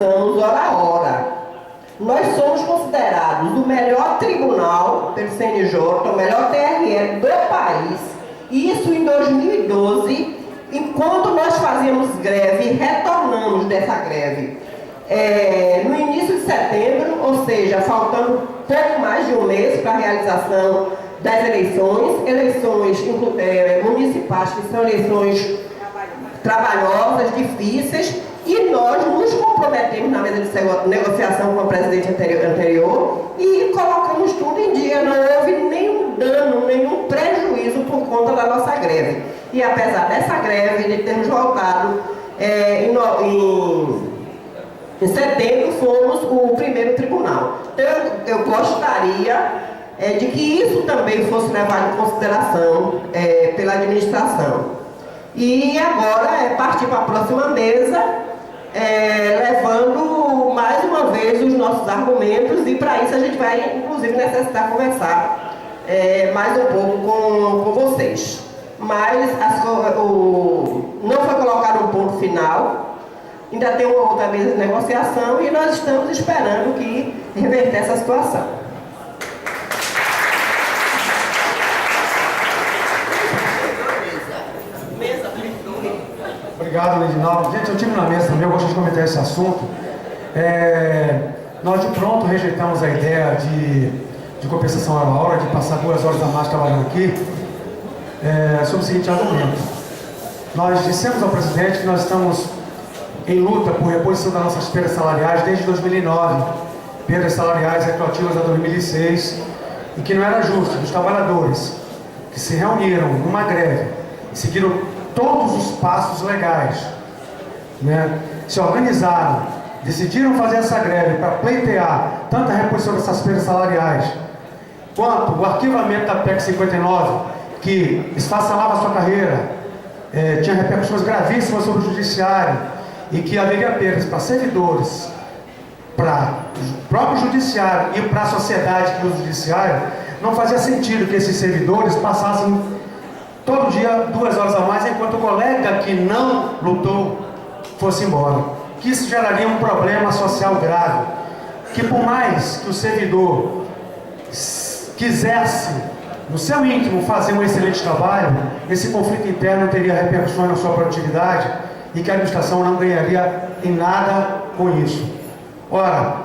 Estamos hora a hora. Nós somos considerados o melhor tribunal pelo CNJ, o melhor TRE do país. Isso em 2012, enquanto nós fazíamos greve, retornamos dessa greve. No início de setembro, ou seja, faltando pouco mais de um mês para a realização das eleições municipais, que são eleições trabalhosas, difíceis, e nós nos comprometemos na mesa de negociação com o presidente anterior e colocamos tudo em dia. Não houve nenhum dano, nenhum prejuízo por conta da nossa greve. E apesar dessa greve, de termos voltado em setembro, fomos o primeiro tribunal. Então, eu gostaria de que isso também fosse levado em consideração pela administração. E agora é partir para a próxima mesa, levando mais uma vez os nossos argumentos, e para isso a gente vai, inclusive, necessitar conversar mais um pouco com vocês. Mas não foi colocado um ponto final, ainda tem uma outra mesa de negociação e nós estamos esperando que reverter essa situação. Obrigado, Lidinaldo. Gente, eu tive na mesa também, eu gosto de comentar esse assunto. Nós de pronto rejeitamos a ideia de compensação hora a hora, de passar 2 horas a mais trabalhando aqui, sob o seguinte argumento. Nós dissemos ao presidente que nós estamos em luta por reposição das nossas perdas salariais desde 2009, perdas salariais retroativas a 2006, e que não era justo que os trabalhadores que se reuniram numa greve e seguiram todos os passos legais, se organizaram, decidiram fazer essa greve para pleitear tanto a reposição dessas perdas salariais, quanto o arquivamento da PEC 59, que esfacelava a sua carreira, tinha repercussões gravíssimas sobre o judiciário, e que haveria perdas para servidores, para o próprio judiciário e para a sociedade que usa o judiciário. Não fazia sentido que esses servidores passassem todo dia 2 horas a mais, enquanto o colega que não lutou fosse embora. Que isso geraria um problema social grave. Que por mais que o servidor quisesse, no seu íntimo, fazer um excelente trabalho, esse conflito interno teria repercussões na sua produtividade e que a administração não ganharia em nada com isso. Ora,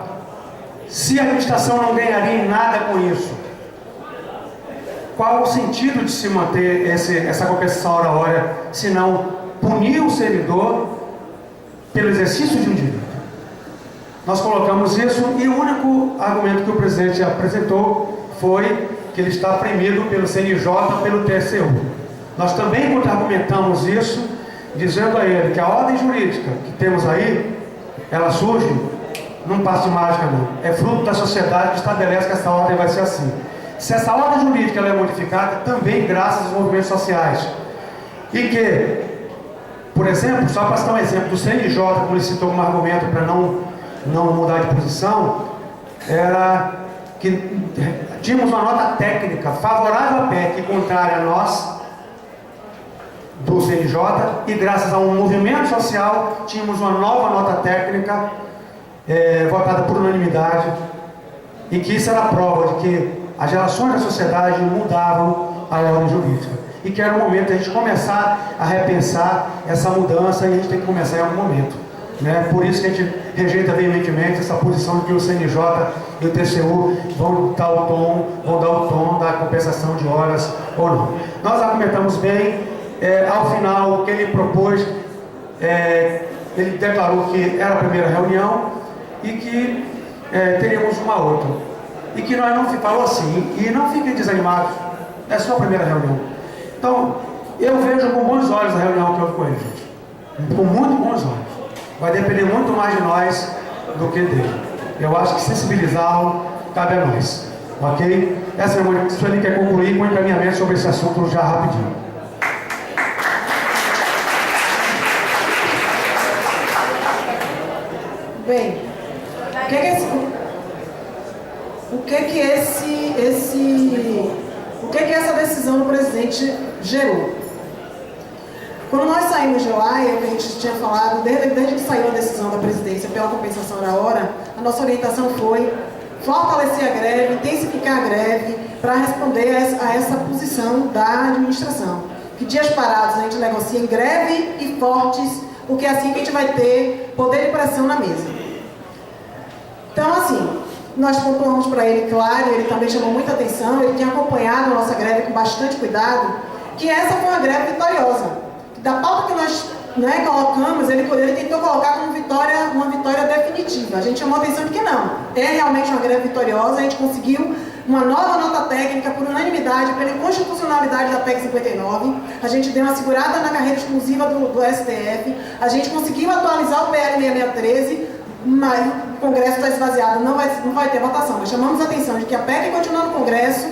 se a administração não ganharia em nada com isso, qual o sentido de se manter essa compensação hora a hora, se não punir o servidor pelo exercício de um direito? Nós colocamos isso, e o único argumento que o presidente apresentou foi que ele está premido pelo CNJ, pelo TCU. Nós também contra-argumentamos isso, dizendo a ele que a ordem jurídica que temos aí, ela surge num passo de mágica, não. É fruto da sociedade que estabelece que essa ordem vai ser assim. Se essa ordem jurídica ela é modificada, também graças aos movimentos sociais. E que, por exemplo, só para citar um exemplo, do CNJ, como ele citou como argumento para não mudar de posição, era que tínhamos uma nota técnica favorável à PEC e contrária a nós, do CNJ, e graças a um movimento social, tínhamos uma nova nota técnica votada por unanimidade, e que isso era a prova de que as relações da sociedade mudavam a ordem jurídica. E que era o momento de a gente começar a repensar essa mudança, e a gente tem que começar em algum momento. Por isso que a gente rejeita veementemente essa posição de que o CNJ e o TCU vão dar o tom da compensação de horas ou não. Nós argumentamos bem. Ao final, o que ele propôs, ele declarou que era a primeira reunião e que teríamos uma outra. E que nós não falou assim, e não fiquem desanimados, é só a primeira reunião. Então, eu vejo com bons olhos a reunião que houve com ele, gente. Com muito bons olhos. Vai depender muito mais de nós do que dele. Eu acho que sensibilizá-lo cabe a nós. Ok? Essa é a se ele quer concluir com encaminhamento sobre esse assunto já rapidinho. Bem, o que essa decisão do presidente gerou? Quando nós saímos de lá, e a gente tinha falado, desde que saiu a decisão da presidência pela compensação da hora, a nossa orientação foi fortalecer a greve, intensificar a greve, para responder a essa posição da administração. Que dias parados a gente negocia em greve e fortes, porque é assim que a gente vai ter poder de pressão na mesa. Então, assim, nós pontuamos para ele, claro, ele também chamou muita atenção, ele tinha acompanhado a nossa greve com bastante cuidado, que essa foi uma greve vitoriosa. Da pauta que nós colocamos, ele tentou colocar como uma vitória definitiva. A gente chamou atenção de que não. É realmente uma greve vitoriosa, a gente conseguiu uma nova nota técnica por unanimidade, pela inconstitucionalidade da PEC 59, a gente deu uma segurada na carreira exclusiva do STF, a gente conseguiu atualizar o PL 6613, mas o Congresso está esvaziado, não vai ter votação. Nós chamamos a atenção de que a PEC continua no Congresso,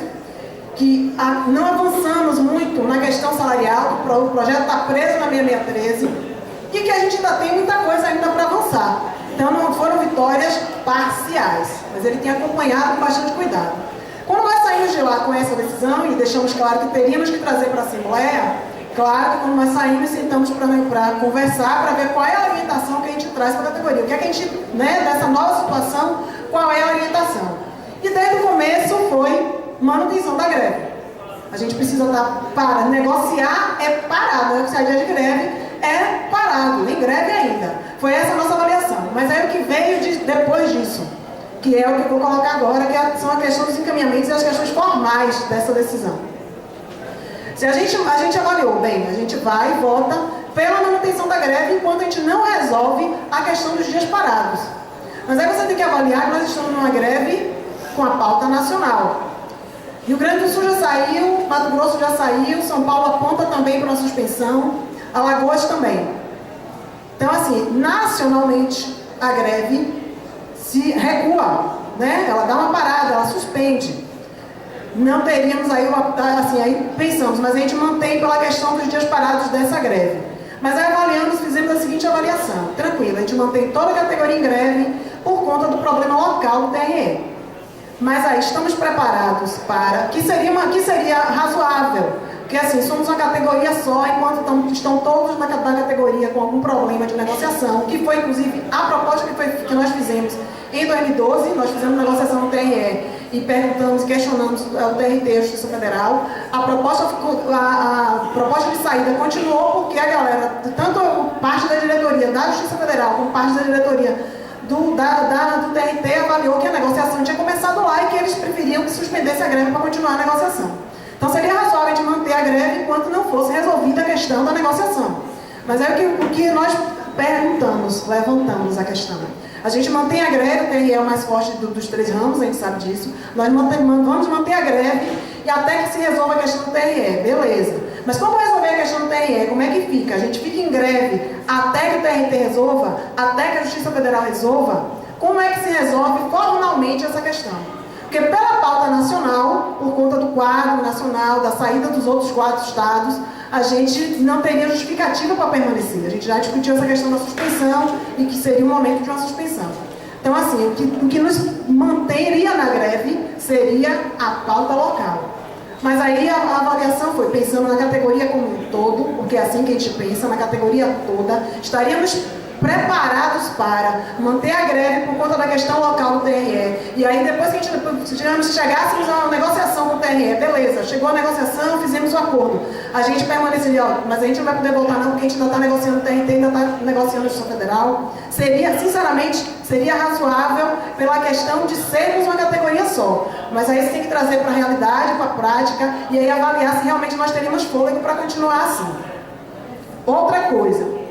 que não avançamos muito na questão salarial, o projeto está preso na 6613, e que a gente ainda tem muita coisa ainda para avançar. Então não foram vitórias parciais, mas ele tem acompanhado com bastante cuidado. Quando nós saímos de lá com essa decisão e deixamos claro que teríamos que trazer para a Assembleia, claro que quando nós saímos, sentamos para conversar, para ver qual é a orientação que a gente traz para a categoria. O que é que a gente, dessa nova situação, qual é a orientação? E desde o começo foi manutenção da greve. A gente precisa para negociar é parado, negociar dia de greve é parado, em greve ainda. Foi essa a nossa avaliação. Mas aí o que veio depois disso, que é o que eu vou colocar agora, que são a questão dos encaminhamentos e as questões formais dessa decisão. Se a gente avaliou bem, a gente vai e vota pela manutenção da greve enquanto a gente não resolve a questão dos dias parados. Mas aí você tem que avaliar que nós estamos numa greve com a pauta nacional. Rio Grande do Sul já saiu, Mato Grosso já saiu, São Paulo aponta também para uma suspensão, Alagoas também. Então, assim, nacionalmente a greve se recua, ela dá uma parada, ela suspende. Não teríamos aí, aí pensamos, mas a gente mantém pela questão dos dias parados dessa greve. Mas aí avaliamos, fizemos a seguinte avaliação, tranquilo, a gente mantém toda a categoria em greve por conta do problema local do TRE. Mas aí estamos preparados para, que seria razoável, porque assim, somos uma categoria só, enquanto estão todos na categoria com algum problema de negociação, que foi inclusive a proposta que nós fizemos em 2012, nós fizemos negociação no TRE e questionamos o TRT e a Justiça Federal. A proposta de saída continuou porque a galera, tanto parte da diretoria da Justiça Federal como parte da diretoria do TRT avaliou que a negociação tinha começado lá e que eles preferiam que suspendesse a greve para continuar a negociação. Então seria razoável de manter a greve enquanto não fosse resolvida a questão da negociação. Mas é o que nós levantamos a questão. A gente mantém a greve, o TRE é o mais forte dos três ramos, a gente sabe disso. Nós vamos manter a greve e até que se resolva a questão do TRE, beleza. Mas como resolver a questão do TRE? Como é que fica? A gente fica em greve até que o TRT resolva, até que a Justiça Federal resolva? Como é que se resolve formalmente essa questão? Porque pela pauta nacional, por conta do quadro nacional, da saída dos outros 4 estados, a gente não teria justificativa para permanecer. A gente já discutiu essa questão da suspensão e que seria o momento de uma suspensão. Então, assim, o que nos manteria na greve seria a pauta local. Mas aí a avaliação foi pensando na categoria como um todo, porque é assim que a gente pensa, na categoria toda, estaríamos preparados para manter a greve por conta da questão local do TRE. E aí depois que chegássemos a uma negociação com o TRE, beleza, chegou a negociação, fizemos o acordo. A gente permaneceria, mas a gente não vai poder voltar não, porque a gente ainda está negociando o TRT, ainda está negociando a Justiça Federal. Sinceramente, seria razoável pela questão de sermos uma categoria só. Mas aí você tem que trazer para a realidade, para a prática, e aí avaliar se realmente nós teríamos fôlego para continuar assim. Outra coisa.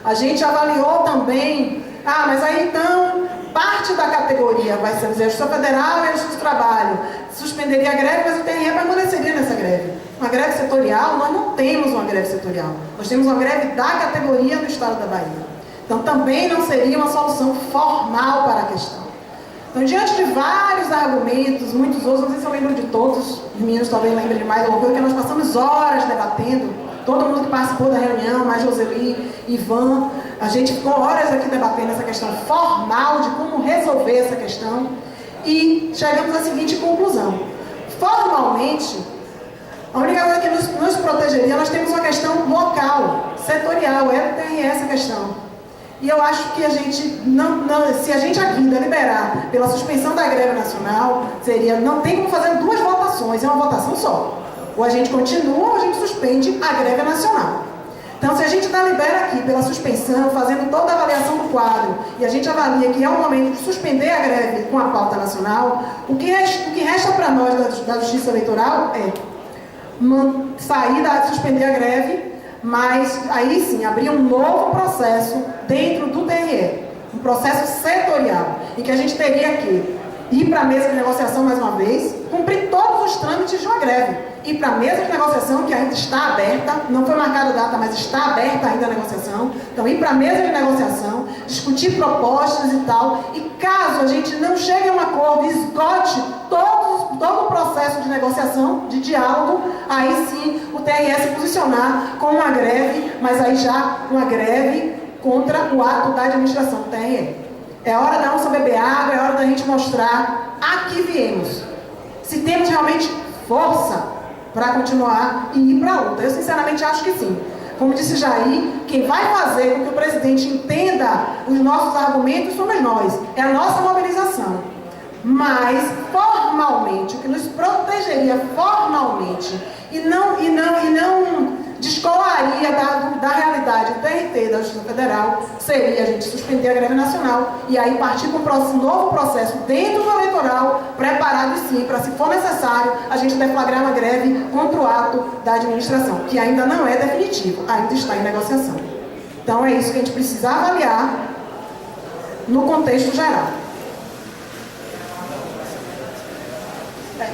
A gente avaliou também, mas aí então, parte da categoria vai ser a Justiça Federal e a Justiça do Trabalho. Suspenderia a greve, mas o TRE permaneceria nessa greve. Uma greve setorial, nós não temos uma greve setorial. Nós temos uma greve da categoria do Estado da Bahia. Então também não seria uma solução formal para a questão. Então, diante de vários argumentos, muitos outros, não sei se eu lembro de todos, os meninos talvez lembrem de mais alguma coisa, que nós passamos horas debatendo. Todo mundo que participou da reunião, mais Joseli, Ivan, a gente ficou horas aqui debatendo essa questão formal de como resolver essa questão e chegamos à seguinte conclusão. Formalmente, A única coisa que nos protegeria, nós temos uma questão local, setorial, é do TRE essa questão. E eu acho que a gente, se a gente aqui deliberar pela suspensão da greve nacional, não tem como fazer duas votações, é uma votação só. Ou a gente continua ou a gente suspende a greve nacional. Então, se a gente delibera aqui pela suspensão, fazendo toda a avaliação do quadro, e a gente avalia que é o momento de suspender a greve com a pauta nacional, o que resta para nós da Justiça Eleitoral é suspender a greve, mas aí sim, abrir um novo processo dentro do TRE, um processo setorial, em que a gente teria que ir para a mesa de negociação mais uma vez, cumprir todos os trâmites de uma greve, ir para a mesa de negociação, que ainda está aberta, não foi marcada a data, mas está aberta ainda a negociação, então ir para a mesa de negociação, discutir propostas e tal, e caso a gente não chegue a um acordo, esgote todo o processo de negociação, de diálogo, aí sim o TRE se posicionar com uma greve, mas aí já uma greve contra o ato da administração do TRE. É hora da onça beber água, é hora da gente mostrar a que viemos. Se temos realmente força para continuar e ir para a luta. Eu sinceramente acho que sim. Como disse Jair, quem vai fazer com que o presidente entenda os nossos argumentos somos nós. É a nossa mobilização. Mas, formalmente, o que nos protegeria formalmente e não descolaria da realidade do TRT, da Justiça Federal, seria a gente suspender a greve nacional e aí partir para um novo processo dentro do eleitoral, preparado sim, para, se for necessário, a gente deflagrar uma greve contra o ato da administração, que ainda não é definitivo, ainda está em negociação. Então é isso que a gente precisa avaliar no contexto geral.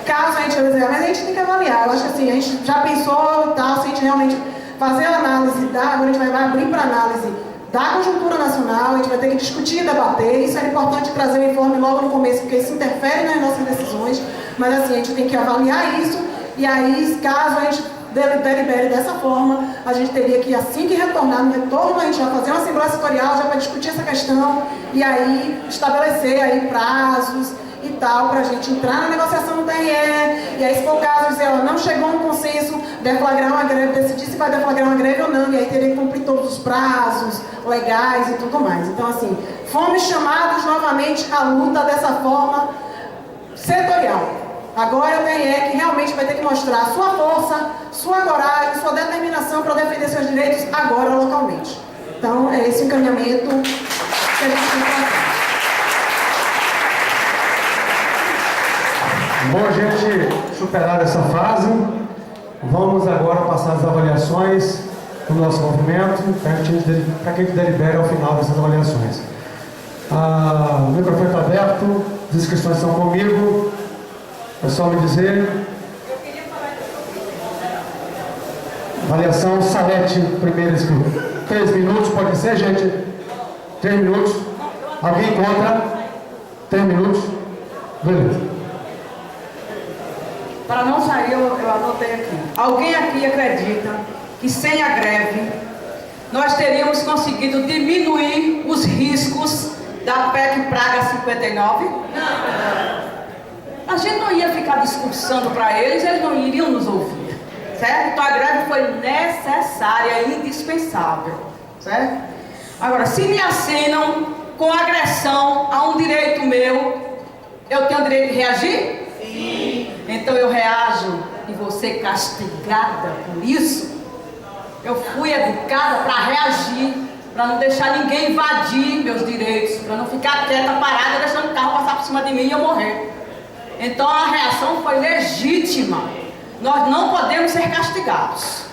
Caso a gente mas a gente tem que avaliar. Eu acho que assim, a gente já pensou e tal, se a gente realmente fazer a análise agora a gente vai abrir para análise da conjuntura nacional, a gente vai ter que discutir e debater. Isso é importante trazer o informe logo no começo, porque isso interfere nas nossas decisões, mas assim, a gente tem que avaliar isso, e aí, caso a gente delibere dessa forma, a gente teria que, assim que retornar, no retorno, a gente vai fazer uma assembleia setorial já para discutir essa questão, e aí estabelecer aí prazos e tal, para a gente entrar na negociação do TRE, e aí se for o caso, dizer, não chegou a um consenso, deflagrar uma greve, decidir se vai deflagrar uma greve ou não, e aí teria que cumprir todos os prazos legais e tudo mais. Então assim, fomos chamados novamente à luta dessa forma setorial. Agora o TRE que realmente vai ter que mostrar sua força, sua coragem, sua determinação para defender seus direitos agora localmente. Então é esse o encaminhamento que a gente tem que fazer. Bom, a gente superar essa fase, vamos agora passar as avaliações do nosso movimento, para que a gente delibere ao final dessas avaliações. O microfone está aberto, as inscrições estão comigo, é só me dizer. Avaliação Salete, primeiro inscrito. 3 minutos, pode ser, gente? 3 minutos. Alguém contra? 3 minutos? Beleza. Para não sair, eu anotei aqui. Alguém aqui acredita que sem a greve nós teríamos conseguido diminuir os riscos da PEC Praga 59? Não. A gente não ia ficar discursando para eles não iriam nos ouvir, certo? Então a greve foi necessária e indispensável, certo? Agora, se me assinam com agressão a um direito meu, eu tenho o direito de reagir? Sim. Então eu reajo e vou ser castigada por isso. Eu fui educada para reagir, para não deixar ninguém invadir meus direitos, para não ficar quieta, parada, deixando o carro passar por cima de mim e eu morrer. Então a reação foi legítima. Nós não podemos ser castigados.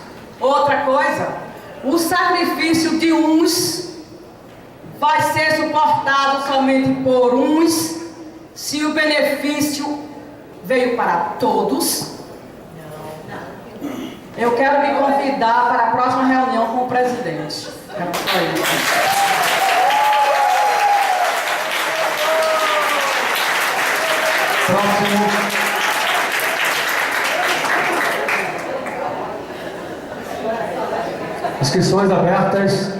Outra coisa, o sacrifício de uns vai ser suportado somente por uns, se o benefício veio para todos. Eu quero me convidar para a próxima reunião com o presidente. Próximo. Inscrições abertas.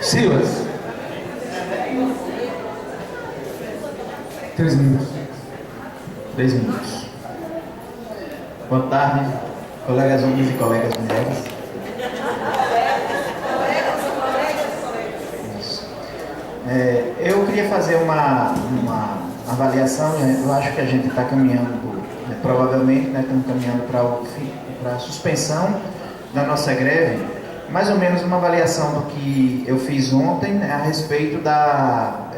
Silas. 3 minutos. 3 minutos. Boa tarde, colegas homens e colegas mulheres. Eu queria fazer uma avaliação. Eu acho que a gente está caminhando, provavelmente, estamos caminhando para a suspensão da nossa greve. Mais ou menos uma avaliação do que eu fiz ontem, a respeito da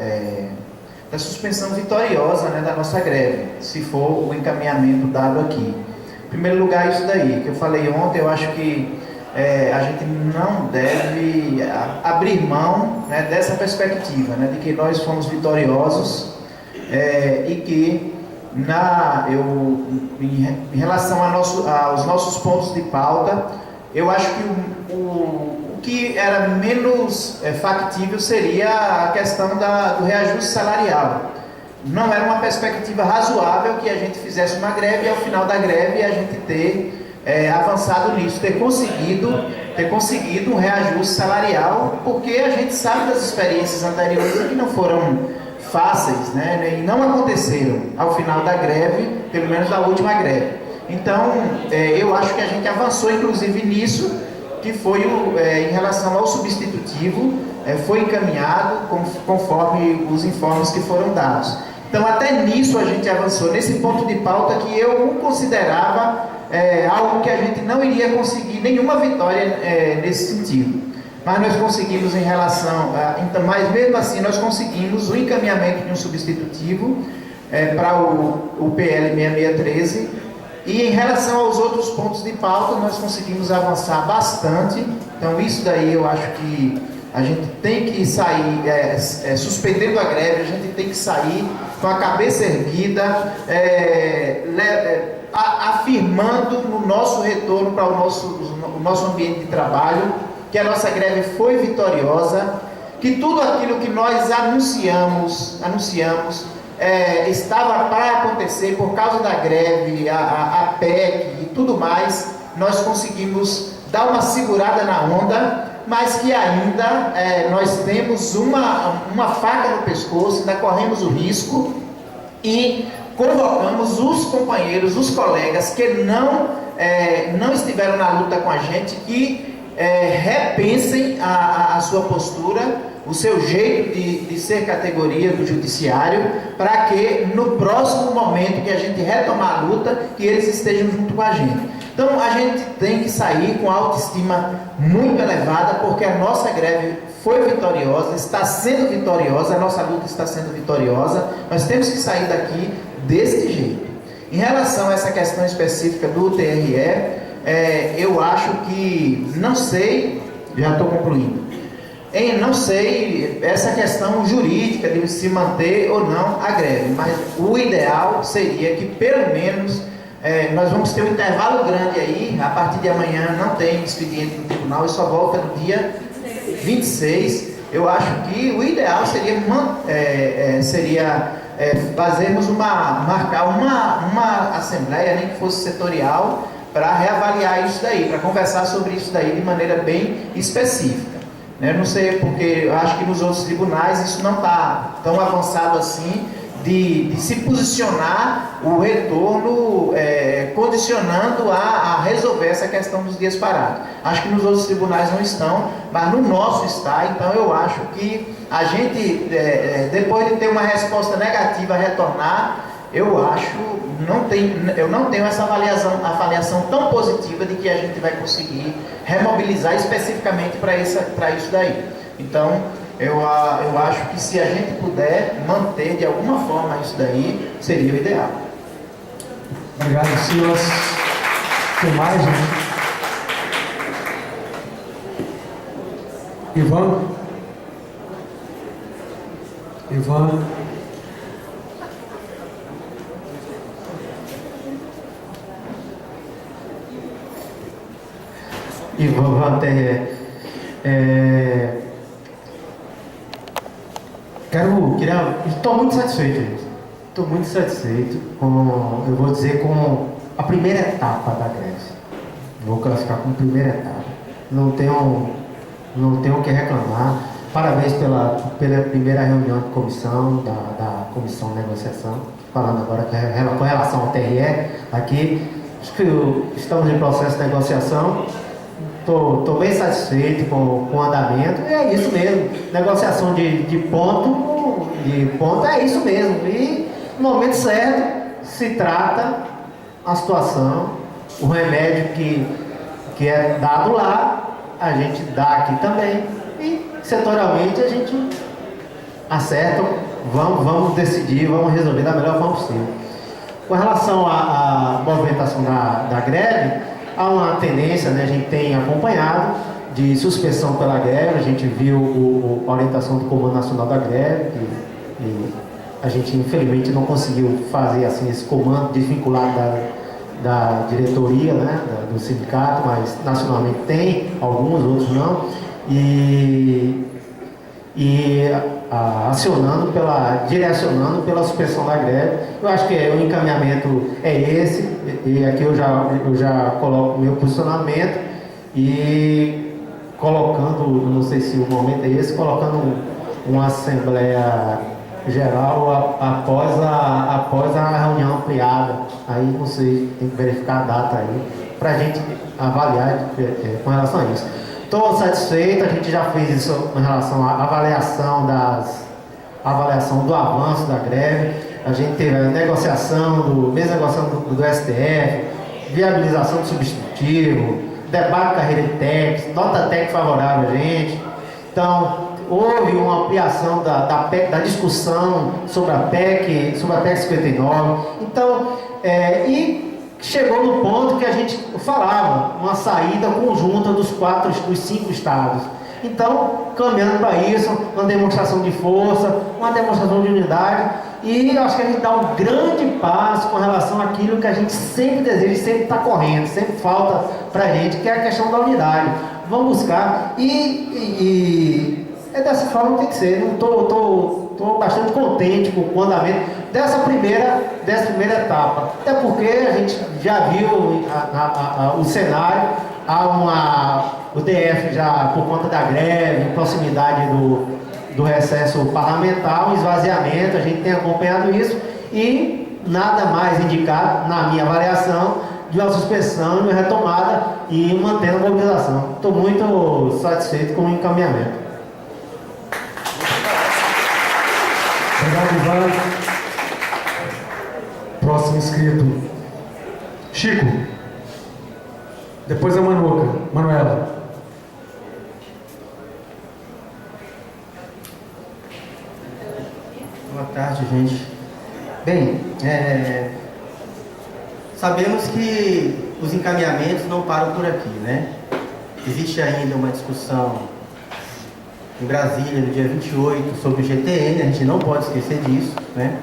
suspensão vitoriosa, da nossa greve, se for o encaminhamento dado aqui. Em primeiro lugar, isso daí que eu falei ontem, eu acho que a gente não deve abrir mão, dessa perspectiva, de que nós fomos vitoriosos, e que em relação aos nossos pontos de pauta, eu acho que o que era menos factível seria a questão do reajuste salarial. Não era uma perspectiva razoável que a gente fizesse uma greve e ao final da greve a gente ter avançado nisso, ter conseguido um reajuste salarial, porque a gente sabe das experiências anteriores que não foram fáceis, e não aconteceram ao final da greve, pelo menos da última greve. Então, eu acho que a gente avançou inclusive nisso, que foi em relação ao substitutivo, foi encaminhado conforme os informes que foram dados. Então, até nisso a gente avançou, nesse ponto de pauta que eu considerava algo que a gente não iria conseguir nenhuma vitória nesse sentido. Mas nós conseguimos mas mesmo assim nós conseguimos o encaminhamento de um substitutivo para o PL 6613, e em relação aos outros pontos de pauta nós conseguimos avançar bastante. Então isso daí eu acho que a gente tem que sair, suspendendo a greve, a gente tem que sair com a cabeça erguida, afirmando no nosso retorno para o nosso ambiente de trabalho, que a nossa greve foi vitoriosa, que tudo aquilo que nós anunciamos estava para acontecer por causa da greve, a PEC e tudo mais, nós conseguimos dar uma segurada na onda, mas que ainda nós temos uma faca no pescoço, ainda corremos o risco, e convocamos os companheiros, os colegas que não estiveram na luta com a gente, que repensem a sua postura, o seu jeito de ser categoria do judiciário, para que no próximo momento que a gente retomar a luta, que eles estejam junto com a gente. Então a gente tem que sair com a autoestima muito elevada, porque a nossa greve foi vitoriosa, está sendo vitoriosa, a nossa luta está sendo vitoriosa. Nós temos que sair daqui desse jeito. Em relação a essa questão específica do TRE, eu acho que, não sei, já estou concluindo, não sei essa questão jurídica de se manter ou não a greve, mas o ideal seria que pelo menos nós vamos ter um intervalo grande aí, a partir de amanhã não tem expediente no tribunal e só volta no dia 26. Eu acho que o ideal seria marcar uma assembleia, nem que fosse setorial, para reavaliar isso daí, para conversar sobre isso daí de maneira bem específica. Não sei, porque eu acho que nos outros tribunais isso não está tão avançado assim, de se posicionar o retorno condicionando a resolver essa questão dos dias parados. Acho que nos outros tribunais não estão, mas no nosso está. Então eu acho que a gente, depois de ter uma resposta negativa a retornar, eu não tenho essa avaliação tão positiva de que a gente vai conseguir remobilizar especificamente para isso daí. Então, eu acho que se a gente puder manter de alguma forma isso daí, seria o ideal. Obrigado, Silas. Tem mais, né? Ivan? Ivan TRE. Estou muito satisfeito, gente. Estou muito satisfeito eu vou dizer, com a primeira etapa da greve. Vou classificar como primeira etapa. Não tenho o que reclamar. Parabéns pela primeira reunião de comissão da comissão de negociação, falando agora com relação ao TRE, aqui, acho que estamos em processo de negociação, estou bem satisfeito com o andamento, e é isso mesmo, negociação de ponto é isso mesmo, e no momento certo se trata a situação, o remédio que é dado lá, a gente dá aqui também, e setorialmente a gente acerta, vamos decidir, vamos resolver da melhor forma possível. Com relação à movimentação da greve, há uma tendência, né, a gente tem acompanhado, de suspensão pela greve, a gente viu a orientação do Comando Nacional da Greve, e a gente infelizmente não conseguiu fazer assim, esse comando desvinculado da diretoria, né, do sindicato, mas nacionalmente tem, alguns, outros não, direcionando pela suspensão da greve. Eu acho que o encaminhamento é esse, e aqui eu já coloco o meu posicionamento e colocando, não sei se o momento é esse, colocando uma assembleia geral após a reunião ampliada. Aí não sei, tem que verificar a data aí, para a gente avaliar com relação a isso. Estou satisfeito, a gente já fez isso em relação à avaliação do avanço da greve. A gente teve a negociação do STF, viabilização do substitutivo, debate de carreira de técnico, nota técnica favorável a gente. Então, houve uma ampliação da discussão sobre a PEC 59. Então, e chegou no ponto que a gente falava, uma saída conjunta dos 5 estados. Então, caminhando para isso, uma demonstração de força, uma demonstração de unidade, e acho que a gente dá um grande passo com relação àquilo que a gente sempre deseja, sempre está correndo, sempre falta para a gente, que é a questão da unidade. Vamos buscar, e é dessa forma que tem que ser. Estou bastante contente com o andamento dessa primeira etapa, até porque a gente já viu o cenário, o DF já, por conta da greve, em proximidade do recesso parlamentar, um esvaziamento, a gente tem acompanhado isso, e nada mais indicado, na minha avaliação, de uma suspensão, de uma retomada e mantendo a mobilização. Estou muito satisfeito com o encaminhamento. Obrigado, Ivan. Próximo inscrito, Chico. Depois a Manuela. Boa tarde, gente. Bem, sabemos que os encaminhamentos não param por aqui, né? Existe ainda uma discussão em Brasília, no dia 28, sobre o GTN, a gente não pode esquecer disso, né?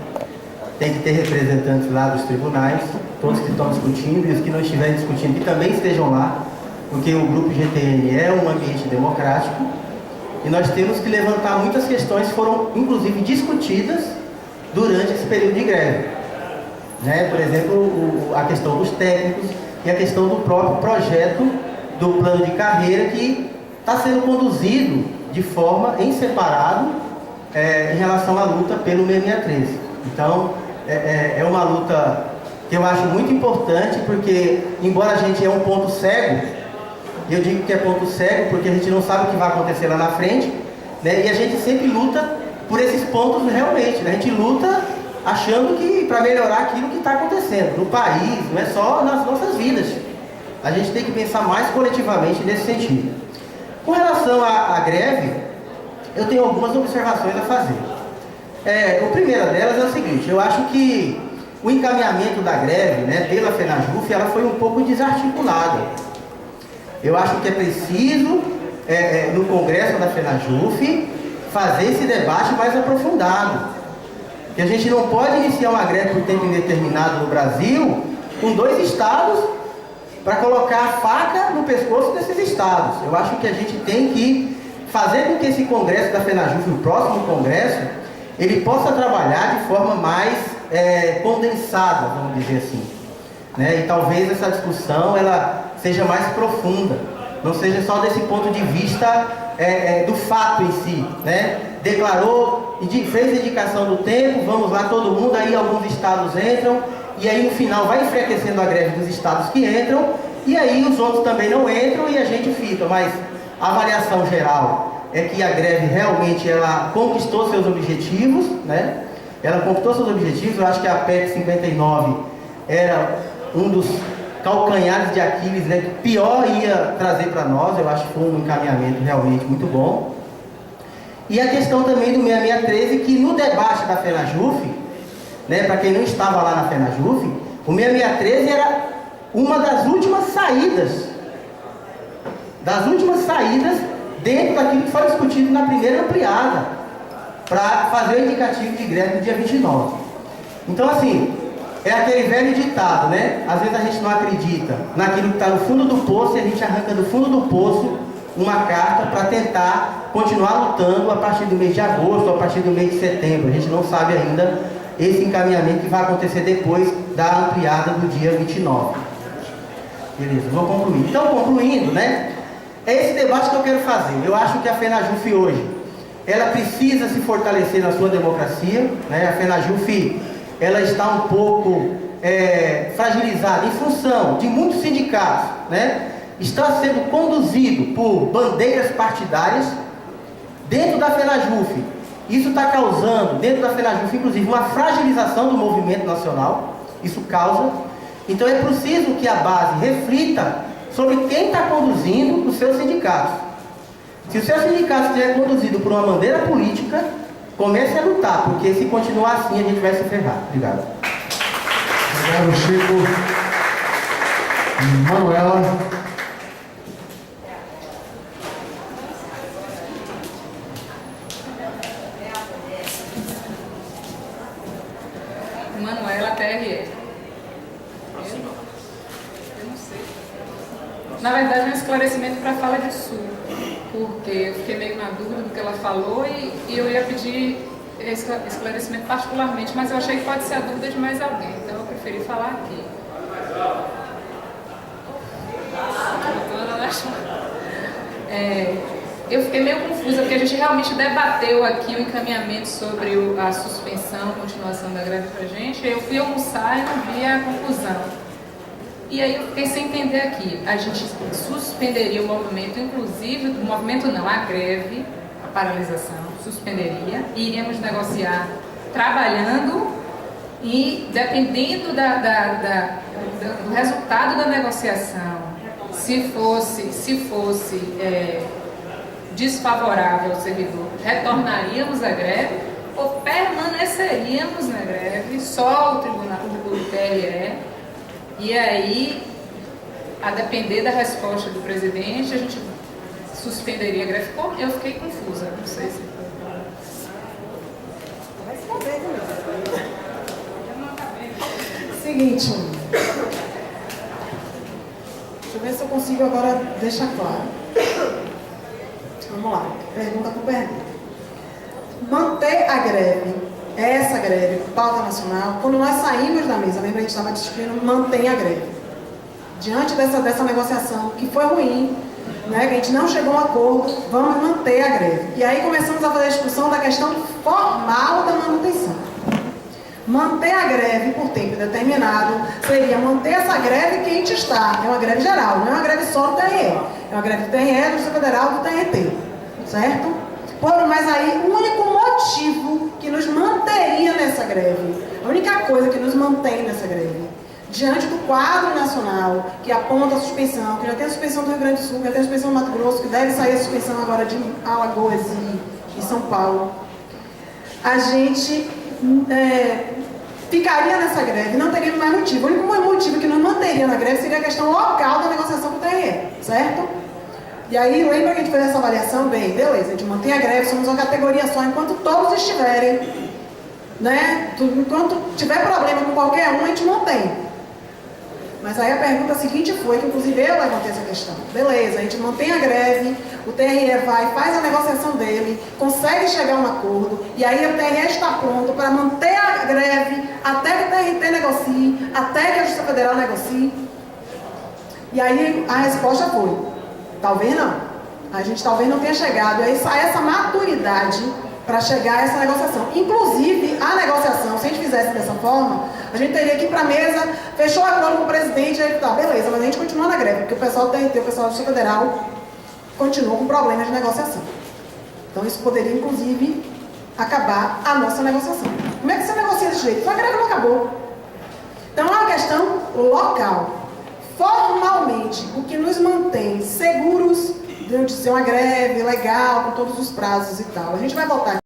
Tem que ter representantes lá dos tribunais, todos que estão discutindo e os que não estiverem discutindo que também estejam lá, porque o grupo GTN é um ambiente democrático e nós temos que levantar muitas questões que foram, inclusive, discutidas durante esse período de greve, né? Por exemplo, a questão dos técnicos e a questão do próprio projeto do plano de carreira que está sendo conduzido de forma em separado em relação à luta pelo 6613. Então, é uma luta que eu acho muito importante, porque, embora a gente é um ponto cego, e eu digo que é ponto cego porque a gente não sabe o que vai acontecer lá na frente, né? E a gente sempre luta por esses pontos realmente, né? A gente luta achando que para melhorar aquilo que está acontecendo no país, não é só nas nossas vidas. A gente tem que pensar mais coletivamente nesse sentido. Com relação à greve, eu tenho algumas observações a fazer. A primeira delas é o seguinte: eu acho que o encaminhamento da greve, né, pela FENAJUF, ela foi um pouco desarticulada. Eu acho que é preciso, no Congresso da FENAJUF, fazer esse debate mais aprofundado. Que a gente não pode iniciar uma greve por tempo indeterminado no Brasil com 2 estados para colocar a faca no pescoço desses estados. Eu acho que a gente tem que fazer com que esse Congresso da FENAJUF, o próximo Congresso, ele possa trabalhar de forma mais condensada, vamos dizer assim, né? E talvez essa discussão ela seja mais profunda, não seja só desse ponto de vista do fato em si, né? declarou, fez a indicação do tempo, vamos lá todo mundo, aí alguns estados entram, e aí no final vai enfraquecendo a greve dos estados que entram, e aí os outros também não entram e a gente fica, mas a avaliação geral é que a greve realmente ela conquistou seus objetivos, né? Ela conquistou seus objetivos. Eu acho que a PEC 59 era um dos calcanhares de Aquiles, né, que pior ia trazer para nós. Eu acho que foi um encaminhamento realmente muito bom. E a questão também do 6613, que no debate da FENAJUF, né, para quem não estava lá na FENAJUF, o 6613 era uma das últimas saídas dentro daquilo que foi discutido na primeira ampliada, para fazer o indicativo de greve no dia 29. Então, assim, é aquele velho ditado, né? Às vezes a gente não acredita naquilo que está no fundo do poço e a gente arranca do fundo do poço uma carta para tentar continuar lutando a partir do mês de agosto, a partir do mês de setembro. A gente não sabe ainda esse encaminhamento que vai acontecer depois da ampliada do dia 29. Beleza, vou concluir. Então, concluindo, né? É esse debate que eu quero fazer. Eu acho que a FENAJUF hoje, ela precisa se fortalecer na sua democracia, né? A FENAJUF, ela está um pouco fragilizada em função de muitos sindicatos, né? Está sendo conduzido por bandeiras partidárias dentro da FENAJUF. Isso está causando, dentro da FENAJUF, inclusive, uma fragilização do movimento nacional. Isso causa. Então é preciso que a base reflita sobre quem está conduzindo os seus sindicatos. Se o seu sindicato estiver conduzido por uma bandeira política, comece a lutar, porque se continuar assim a gente vai se ferrar. Obrigado. Obrigado, Chico. Manuela. Manuela TRE. Eu não sei. Na verdade, é um esclarecimento para a fala de Sul, porque eu fiquei meio na dúvida do que ela falou e eu ia pedir esclarecimento particularmente, mas eu achei que pode ser a dúvida de mais alguém, então eu preferi falar aqui. Eu fiquei meio confusa, porque a gente realmente debateu aqui o encaminhamento sobre a suspensão, continuação da greve pra gente. Eu fui almoçar e não vi a conclusão. E aí eu fiquei sem entender aqui. A gente suspenderia o movimento, inclusive, o movimento não, a greve, a paralisação, suspenderia, e iríamos negociar trabalhando e dependendo do resultado da negociação, se fosse desfavorável ao servidor, retornaríamos à greve ou permaneceríamos na greve, só o tribunal do TRE. E aí, a depender da resposta do presidente, a gente suspenderia a greve. Eu fiquei confusa, não sei se... Seguinte, deixa eu ver se eu consigo agora deixar claro. Vamos lá, pergunta por pergunta. Manter a greve, essa greve, pauta nacional, quando nós saímos da mesa, lembra, a gente estava discutindo, mantém a greve. Diante dessa negociação, que foi ruim, né, que a gente não chegou a um acordo, vamos manter a greve. E aí começamos a fazer a discussão da questão formal da manutenção. Manter a greve por tempo determinado seria manter essa greve que a gente está. É uma greve geral, não é uma greve só do TRE. É uma greve do TRE, do Distrito Federal, do TRT. Certo? Mas aí, o único motivo que nos manteria nessa greve, a única coisa que nos mantém nessa greve, diante do quadro nacional que aponta a suspensão, que já tem a suspensão do Rio Grande do Sul, que já tem a suspensão do Mato Grosso, que deve sair a suspensão agora de Alagoas e São Paulo, a gente ficaria nessa greve, não teria mais motivo. O único motivo que nos manteria na greve seria a questão local da negociação com o TRE, certo? E aí, lembra que a gente fez essa avaliação? Bem, beleza, a gente mantém a greve, somos uma categoria só enquanto todos estiverem, né? Enquanto tiver problema com qualquer um, a gente mantém. Mas aí a pergunta seguinte foi, que inclusive eu levantei essa questão. Beleza, a gente mantém a greve, o TRE vai, faz a negociação dele, consegue chegar a um acordo, e aí o TRE está pronto para manter a greve até que o TRT negocie, até que a Justiça Federal negocie. E aí a resposta foi, talvez não. A gente talvez não tenha chegado a essa maturidade para chegar a essa negociação. Inclusive, a negociação, se a gente fizesse dessa forma, a gente teria que ir para a mesa, fechou o acordo com o presidente, e aí tá, beleza, mas a gente continua na greve, porque o pessoal do TRT, o pessoal da Justiça Federal, continua com problemas de negociação. Então, isso poderia, inclusive, acabar a nossa negociação. Como é que você negocia desse jeito? A greve não acabou. Então, é uma questão local. Formalmente, o que nos mantém seguros de ser uma greve legal, com todos os prazos e tal. A gente vai voltar